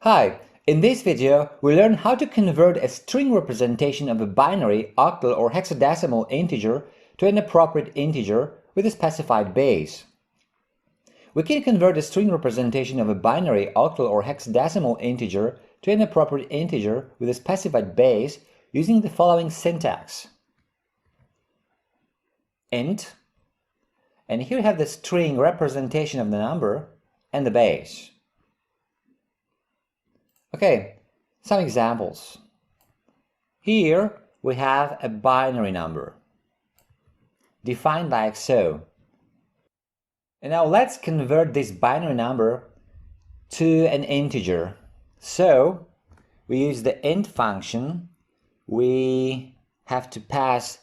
Hi, in this video we'll learn how to convert a string representation of a binary, octal or hexadecimal integer to an appropriate integer with a specified base. We can convert a string representation of a binary, octal or hexadecimal integer to an appropriate integer with a specified base using the following syntax. Int, and here we have the string representation of the number and the base. Okay, some examples. Here we have a binary number defined like so. And now let's convert this binary number to an integer. So we use the int function. We have to pass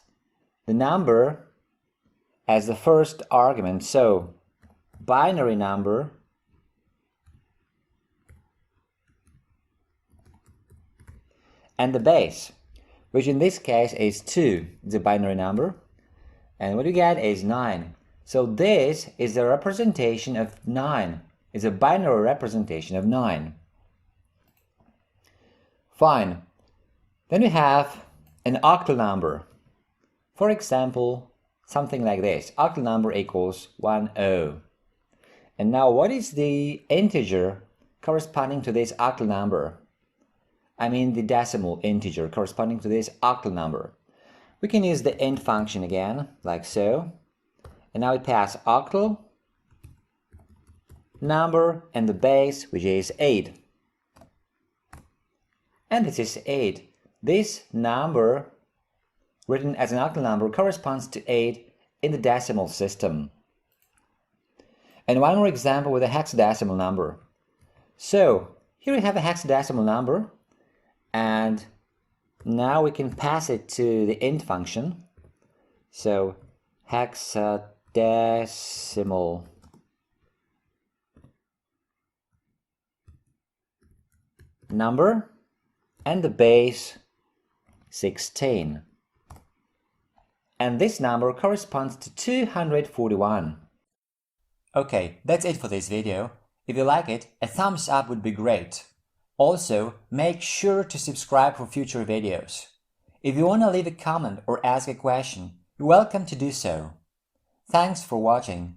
the number as the first argument. So binary number and the base, which in this case is 2, the binary number, and what you get is 9. So this is a representation of 9. It's a binary representation of 9. Fine. Then we have an octal number. For example, something like this. Octal number equals 10. And now what is the integer corresponding to this octal number? I mean the decimal integer corresponding to this octal number. We can use the int function again, like so. And now we pass octal number and the base, which is 8. And this is 8. This number, written as an octal number, corresponds to 8 in the decimal system. And one more example with a hexadecimal number. So here we have a hexadecimal number, and now we can pass it to the int function. So hexadecimal number and the base 16. And this number corresponds to 241. Okay, that's it for this video. If you like it, a thumbs up would be great. Also, make sure to subscribe for future videos. If you want to leave a comment or ask a question, you're welcome to do so. Thanks for watching.